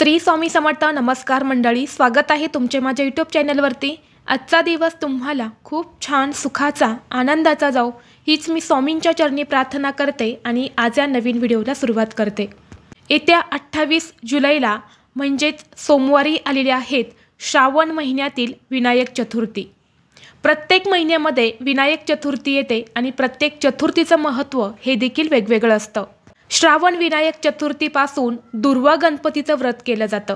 श्री स्वामी समर्थ। नमस्कार मंडळी, स्वागत आहे तुमचे माझ्या यूट्यूब चॅनलवरती। आजचा दिवस तुम्हाला खूप छान सुखाचा आनंदाचा जाओ हीच मी स्वामींच्या चरणी प्रार्थना करते आणि आज या नवीन व्हिडिओला सुरुवात करते। येत्या 28 जुलैला म्हणजेच सोमवारी आलेले आहेत श्रावण महिन्यातील विनायक चतुर्थी। प्रत्येक महिन्यामध्ये विनायक चतुर्थी येते आणि प्रत्येक चतुर्थीचं महत्त्व हे देखील वेगवेगळं असतं। श्रावण विनायक चतुर्थीपासून दुर्वा गणपतीचं व्रत केलं जातं।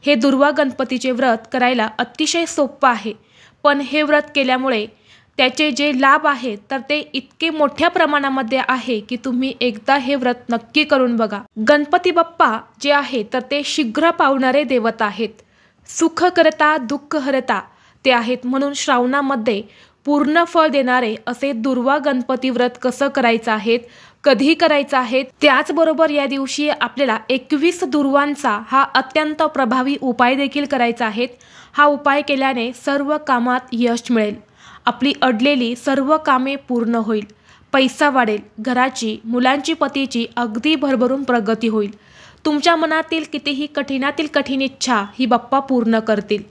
हे दुर्वा गणपतीचे व्रत करायला अतिशय सोपं आहे, पण हे व्रत केल्यामुळे त्याचे जे लाभ आहेत तर ते इतके मोठ्या प्रमाणामध्ये आहे की तुम्ही एकदा हे व्रत नक्की करून बघा। गणपती बाप्पा जे आहे तर ते शीघ्र पावणारे देवता आहेत, सुख करता दुःख हरता ते आहेत। म्हणून श्रावणामध्ये पूर्ण फळ देणारे असे दुर्वा गणपती व्रत कसं करायचं आहे, कधी करायचं आहे, त्याचबरोबर या दिवशी आपल्याला 21 दुर्वांचा हा अत्यंत प्रभावी उपाय देखील करायचा आहे। हा उपाय केल्याने सर्व कामात यश मिळेल, आपली अडलेली सर्व कामे पूर्ण होईल, पैसा वाढेल, घराची मुलांची पतीची अगदी भरभरून प्रगती होईल, तुमच्या मनातील कितीही कठीणातील कठीण इच्छा ही बाप्पा पूर्ण करतील।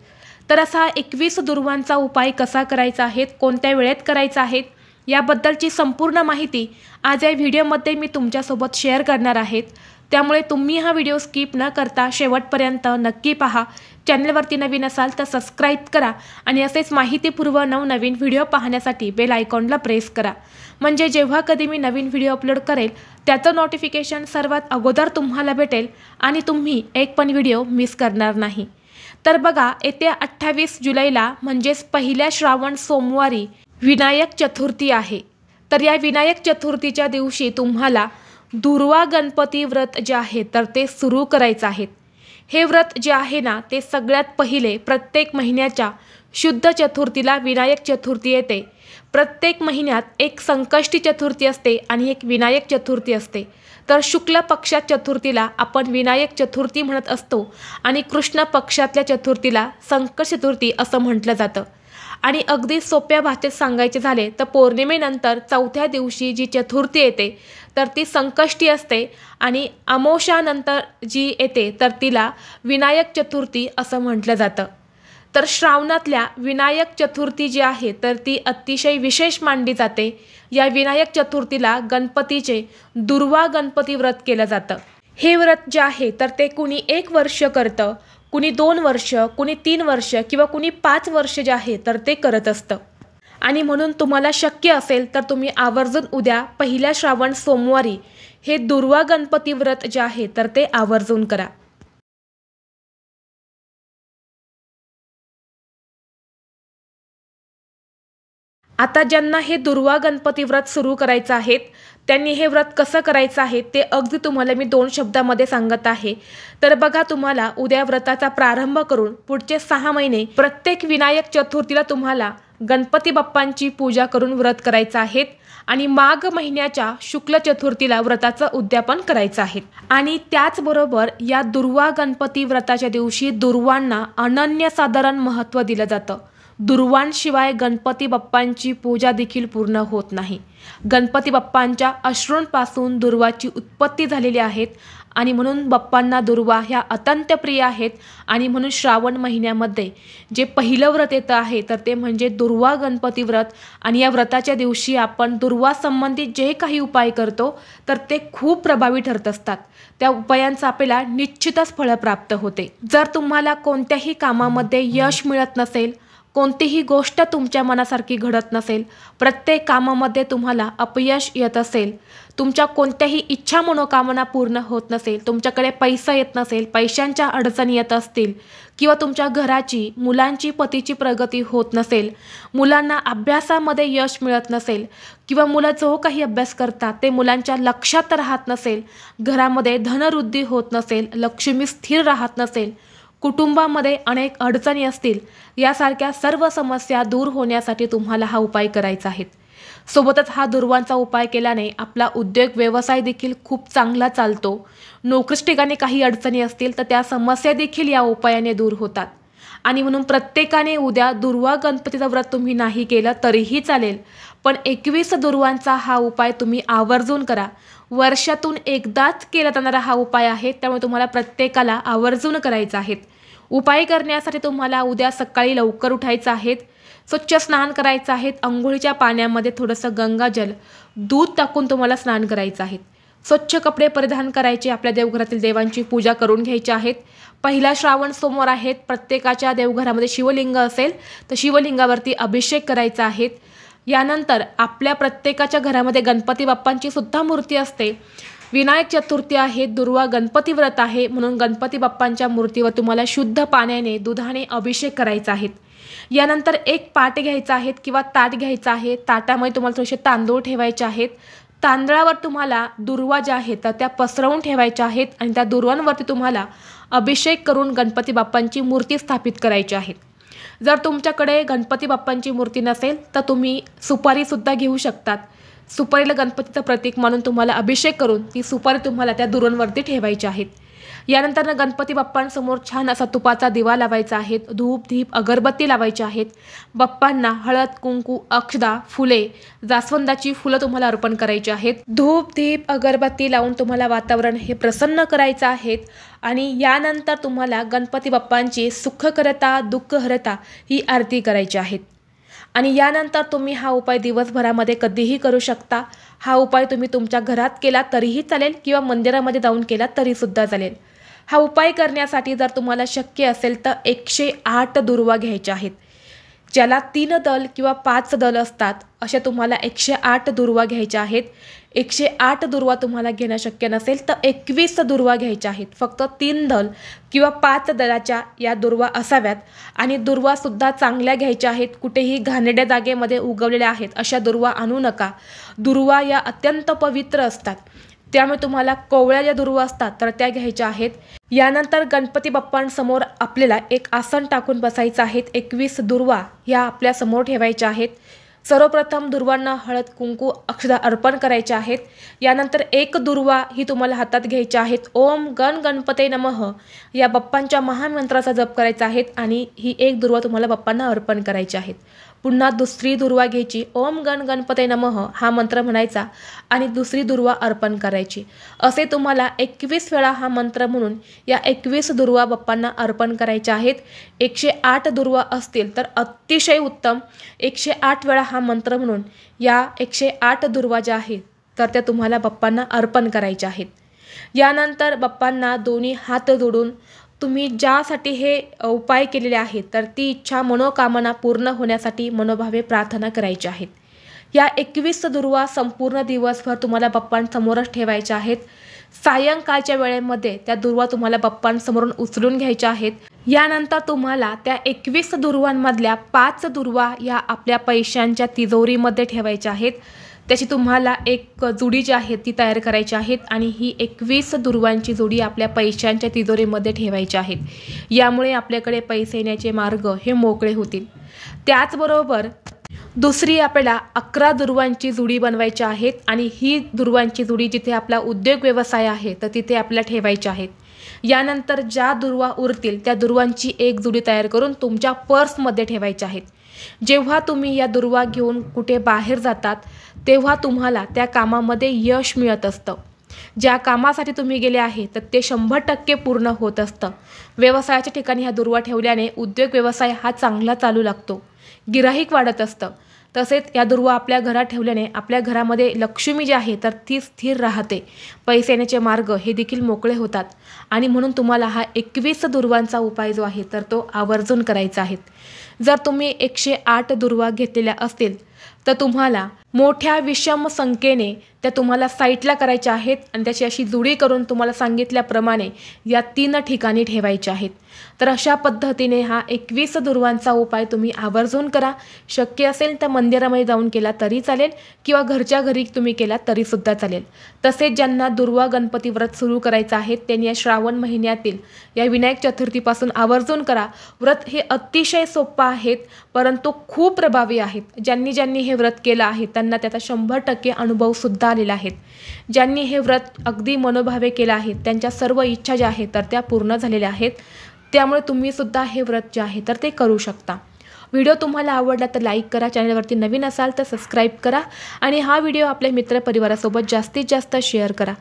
तर असा 21 दुर्वांचा उपाय कसा करायचा आहे, कोणत्या वेळेत करायचा आहे याबद्दलची संपूर्ण माहिती आज या व्हिडिओमध्ये मी तुमच्यासोबत शेअर करणार आहे। त्यामुळे तुम्ही हा व्हिडिओ स्किप न करता शेवटपर्यंत नक्की पहा। चॅनलवरती नवीन असाल तर सबस्क्राइब करा आणि असेच माहितीपूर्ण नवनवीन व्हिडिओ पाहण्यासाठी बेल आयकॉनला प्रेस करा, म्हणजे जेव्हा कधी मी नवीन व्हिडिओ अपलोड करेल त्याचं नोटिफिकेशन सर्वात अगोदर तुम्हाला भेटेल आणि तुम्ही एक पण व्हिडिओ मिस करणार नाही। तर बघा, येत्या 28 जुलैला म्हणजेच पहिल्या श्रावण सोमवारी विनायक चतुर्थी आहे। तर या विनायक चतुर्थीच्या दिवशी तुम्हाला दुर्वा गणपती व्रत जे आहे तर ते सुरू करायचं आहे। हे व्रत जे आहे ना ते सगळ्यात पहिले प्रत्येक महिन्याच्या शुद्ध चतुर्थीला विनायक चतुर्थी येते। प्रत्येक महिन्यात एक संकष्टी चतुर्थी असते आणि एक विनायक चतुर्थी असते। तर शुक्ल पक्षात चतुर्थीला आपण विनायक चतुर्थी म्हणत असतो आणि कृष्ण पक्षातल्या चतुर्थीला संकष्टी चतुर्थी असं म्हटलं जातं। आणि अगदी सोप्या भाषेत सांगायचे झाले तर पौर्णिमेनंतर चौथ्या दिवशी जी चतुर्थी येते तर ती संकष्टी असते आणि अमावस्यानंतर जी येते तर तिला विनायक चतुर्थी असं म्हटलं जातं। तर श्रावणातल्या विनायक चतुर्थी जी आहे तर ती अतिशय विशेष मानली जाते। या विनायक चतुर्थीला गणपतीचे दुर्वा गणपती व्रत केलं जातं। हे व्रत जे आहे तर ते कुणी 1 वर्ष करतं, कुणी 2 वर्ष, कुणी 3 वर्ष किंवा कुणी 5 वर्ष जे आहे तर ते करत असतं। आणि म्हणून तुम्हाला शक्य असेल तर तुम्ही आवर्जून उद्या पहिल्या श्रावण सोमवारी हे दुर्वा गणपती व्रत जे आहे तर ते आवर्जून करा। आता ज्यांना हे दुर्वा गणपती व्रत सुरू करायचं आहे त्यांनी हे व्रत कसं करायचं आहे ते अगदी तुम्हाला मी 2 शब्दामध्ये सांगत आहे। तर बघा, तुम्हाला उद्या व्रताचा प्रारंभ करून पुढचे 6 महिने प्रत्येक विनायक चतुर्थीला तुम्हाला गणपती बाप्पांची पूजा करून व्रत करायचं आहे आणि माघ महिन्याच्या शुक्ल चतुर्थीला व्रताचं उद्यापन करायचं आहे। आणि त्याचबरोबर या दुर्वा गणपती व्रताच्या दिवशी दुर्वांना अनन्यसाधारण महत्त्व दिलं जातं। दुर्वांशिवाय गणपती बाप्पांची पूजा देखील पूर्ण होत नाही। गणपती बाप्पांच्या अश्रूंपासून दुर्वाची उत्पत्ती झालेली आहे आणि म्हणून बाप्पांना दुर्वा ह्या अत्यंत प्रिय आहेत। आणि म्हणून श्रावण महिन्यामध्ये जे पहिलं व्रत येतं आहे तर ते म्हणजे दुर्वा गणपती व्रत। आणि या व्रताच्या दिवशी आपण दुर्वा संबंधित जे काही उपाय करतो तर ते खूप प्रभावी ठरत असतात। त्या उपायांचा आपल्याला निश्चितच फळ प्राप्त होते। जर तुम्हाला कोणत्याही कामामध्ये यश मिळत नसेल, कोणतीही गोष्ट तुमच्या मनासारखी घडत नसेल, प्रत्येक कामामध्ये तुम्हाला अपयश येत असेल, तुमच्या कोणत्याही इच्छा मनोकामना पूर्ण होत नसेल, तुमच्याकडे पैसा येत नसेल, पैशांच्या अडचणी येत असतील किंवा तुमच्या घराची मुलांची पतीची प्रगती होत नसेल, मुलांना अभ्यासामध्ये यश मिळत नसेल किंवा मुलं जो काही अभ्यास करतात ते मुलांच्या लक्षात राहत नसेल, घरामध्ये धनवृद्धी होत नसेल, लक्ष्मी स्थिर राहत नसेल, कुटुंबामध्ये अनेक अडचणी असतील, यासारख्या सर्व समस्या दूर होण्यासाठी तुम्हाला हा उपाय करायचा आहे। सोबतच हा दुर्वांचा उपाय केल्याने आपला उद्योग व्यवसाय देखील खूप चांगला चालतो। नोकरीच्या ठिकाणी काही अडचणी असतील तर त्या समस्या देखील या उपायाने दूर होतात। आणि म्हणून प्रत्येकाने उद्या दुर्वा गणपतीचं व्रत तुम्ही नाही केलं तरीही चालेल, पण 21 दुर्वांचा हा उपाय तुम्ही आवर्जून करा. वर्षातून एकदाच केला जाणारा हा उपाय आहे, त्यामुळे तुम्हाला प्रत्येकाला आवर्जून करायचा आहे. उपाय करण्यासाठी तुम्हाला उद्या सकाळी लवकर उठायचं आहे, स्वच्छ स्नान करायचं आहे. अंघोळीच्या पाण्यामध्ये थोडंसं गंगाजल, दूध टाकून तुम्हाला स्नान करायचं आहे. स्वच्छ कपडे परिधान करायचे, आपल्या देवघरातील देवांची पूजा करून घ्यायची आहेत. पहिला श्रावण सोमवार आहेत, प्रत्येकाच्या देवघरामध्ये शिवलिंग असेल तर शिवलिंगावरती अभिषेक करायचा आहे. यानंतर आपल्या प्रत्येकाच्या घरामध्ये गणपती बाप्पांची सुद्धा मूर्ती असते. विनायक चतुर्थी आहे, दुर्वा गणपती व्रत आहे, म्हणून गणपती बाप्पांच्या मूर्तीवर तुम्हाला शुद्ध पाण्याने दुधाने अभिषेक करायचा आहे. यानंतर एक पाट घ्यायचा आहे किंवा ताट घ्यायचं आहे. ताटामध्ये तुम्हाला थोडेसे तांदूळ ठेवायचे आहेत. तांदळावर तुम्हाला दुर्वा ज्या आहेत तर त्या पसरवून ठेवायच्या आहेत आणि त्या दुर्वांवरती तुम्हाला अभिषेक करून गणपती बाप्पांची मूर्ती स्थापित करायची आहे. जर तुमच्याकडे गणपती बाप्पांची मूर्ती नसेल तर तुम्ही सुपारीसुद्धा घेऊ शकतात. सुपारीला गणपतीचं प्रतीक मानून तुम्हाला अभिषेक करून ती सुपारी तुम्हाला त्या दुर्वांवरती ठेवायची आहेत. यानंतर गणपती बाप्पांसमोर छान असा तुपाचा दिवा लावायचा आहे. धूप दीप अगरबत्ती लावायची आहेत. बाप्पांना हळद कुंकू अक्षदा फुले जास्वंदाची फुलं तुम्हाला अर्पण करायची आहेत. धूप दीप अगरबत्ती लावून तुम्हाला वातावरण हे प्रसन्न करायचं आहे. आणि यानंतर तुम्हाला गणपती बाप्पांची सुखकरता दुःखहरता ही आरती करायची आहे. आणि यानंतर तुम्ही हा उपाय दिवसभरामध्ये कधीही करू शकता. हा उपाय तुम्ही तुमच्या घरात केला तरीही चालेल किंवा मंदिरामध्ये जाऊन केला तरीसुद्धा चालेल. हा उपाय करण्यासाठी जर तुम्हाला शक्य असेल तर 108 दुर्वा घ्यायच्या आहेत. ज्याला 3 दल किंवा 5 दल असतात अशा तुम्हाला 108 दुर्वा घ्यायच्या आहेत. 108 दुर्वा तुम्हाला घेणं शक्य नसेल तर 21 दुर्वा घ्यायच्या आहेत. फक्त 3 दल किंवा 5 दलाच्या या दुर्वा असाव्यात. आणि दुर्वासुद्धा चांगल्या घ्यायच्या आहेत. कुठेही घाणेरड्या जागेमध्ये उगवलेल्या आहेत अशा दुर्वा आणू नका. दुर्वा या अत्यंत पवित्र असतात, त्यामुळे तुम्हाला कोवळ्या ज्या दुर्वा असतात तर त्या घ्यायच्या आहेत. यानंतर गणपती बाप्पांसमोर आपल्याला एक आसन टाकून बसायचं आहे. 21 दुर्वा ह्या आपल्या समोर ठेवायच्या आहेत. सर्वप्रथम दुर्वांना हळद कुंकू अक्षदा अर्पण करायच्या आहेत. यानंतर एक दुर्वा ही तुम्हाला हातात घ्यायची आहेत. ओम गण गणपते नमः या बाप्पांच्या महामंत्राचा जप करायचा आहे आणि ही एक दुर्वा तुम्हाला बाप्पांना अर्पण करायची आहेत. पुन्हा दुसरी दुर्वा घ्यायची. ओम गण गणपते नमः हा मंत्र म्हणायचा आणि दुसरी दुर्वा अर्पण करायची. असे तुम्हाला 21 वेळा हा मंत्र म्हणून या 21 दुर्वा बाप्पांना अर्पण करायच्या आहेत. 108 दुर्वा असतील तर अतिशय उत्तम. 108 वेळा हा मंत्र म्हणून या 108 दुर्वा ज्या आहेत तर त्या तुम्हाला बाप्पांना अर्पण करायच्या आहेत. यानंतर बाप्पांना दोन्ही हात जोडून तुम्ही ज्यासाठी हे उपाय केलेले आहेत तर ती इच्छा मनोकामना पूर्ण होण्यासाठी मनोभावे प्रार्थना करायची आहेत. या 21 दुर्वा संपूर्ण दिवसभर तुम्हाला बाप्पांसमोरच ठेवायच्या आहेत. सायंकाळच्या वेळेमध्ये त्या दुर्वा तुम्हाला बाप्पांसमोरून उचलून घ्यायच्या आहेत. यानंतर तुम्हाला त्या 21 दुर्वांमधल्या 5 दुर्वा या आपल्या पैशांच्या तिजोरीमध्ये ठेवायच्या आहेत. त्याची तुम्हाला एक जोडी जी आहे ती तयार करायची आहेत आणि ही 21 दुर्वांची जोडी आपल्या पैशांच्या तिजोरीमध्ये ठेवायची आहेत. यामुळे आपल्याकडे पैसे येण्याचे मार्ग हे मोकळे होतील. त्याचबरोबर दुसरी आपल्याला 11 दुर्वांची जोडी बनवायची आहेत आणि ही दुर्वांची जोडी जिथे आपला उद्योग व्यवसाय आहे तर तिथे आपल्याला ठेवायची आहेत. यानंतर ज्या दुर्वा उरतील त्या दुर्वांची एक जोडी तयार करून तुमच्या पर्समध्ये ठेवायच्या आहेत. जेव्हा तुम्ही या दुर्वा घेऊन कुठे बाहेर जातात तेव्हा तुम्हाला त्या कामामध्ये यश मिळत असतं. ज्या कामासाठी तुम्ही गेले आहे तर ते 100% पूर्ण होत असतं. व्यवसायाच्या ठिकाणी ह्या दुर्वा ठेवल्याने उद्योग व्यवसाय हा चांगला चालू लागतो, गिराईक वाढत असतं. तसेच या दुर्वा आपल्या घरात ठेवल्याने आपल्या घरामध्ये लक्ष्मी जी आहे तर ती स्थिर राहते. पैसे येण्याचे मार्ग हे देखील मोकळे होतात. आणि म्हणून तुम्हाला हा 21 दुर्वांचा उपाय जो आहे तर तो आवर्जून करायचा आहे. जर तुम्ही 108 दुर्वा घेतलेल्या असतील तर तुम्हाला मोठ्या विषम संख्येने त्या तुम्हाला साईटला करायच्या आहेत आणि त्याची अशी जोडी करून तुम्हाला सांगितल्याप्रमाणे या 3 ठिकाणी ठेवायच्या आहेत. तर अशा पद्धतीने हा 21 दुर्वांचा उपाय तुम्ही आवर्जून करा. शक्य असेल तर मंदिरामध्ये जाऊन केला तरी चालेल किंवा घरच्या घरी तुम्ही केला तरीसुद्धा चालेल. तसेच ज्यांना दुर्वा गणपती व्रत सुरू करायचं आहे त्यांनी या श्रावण महिन्यातील या विनायक चतुर्थीपासून आवर्जून करा. व्रत हे अतिशय सोपं आहेत परंतु खूप प्रभावी आहेत. ज्यांनी हे व्रत केलं आहे त्यांना त्याचा 100% अनुभवसुद्धा आलेला आहे. ज्यांनी हे व्रत अगदी मनोभावे केलं आहे त्यांच्या सर्व इच्छा ज्या आहेत तर त्या पूर्ण झालेल्या आहेत. त्यामुळे तुम्ही सुद्धा हे व्रत जे आहे तर ते करू शकता. व्हिडिओ तुम्हाला आवडला तर लाईक करा, चॅनलवरती नवीन असाल तर सबस्क्राईब करा आणि हा व्हिडिओ आपल्या मित्रपरिवारासोबत जास्तीत जास्त शेअर करा।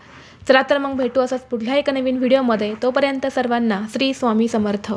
चला तर मग भेटू असंच पुढल्या एका नवीन व्हिडिओमध्ये। तोपर्यंत सर्वांना श्री स्वामी समर्थ।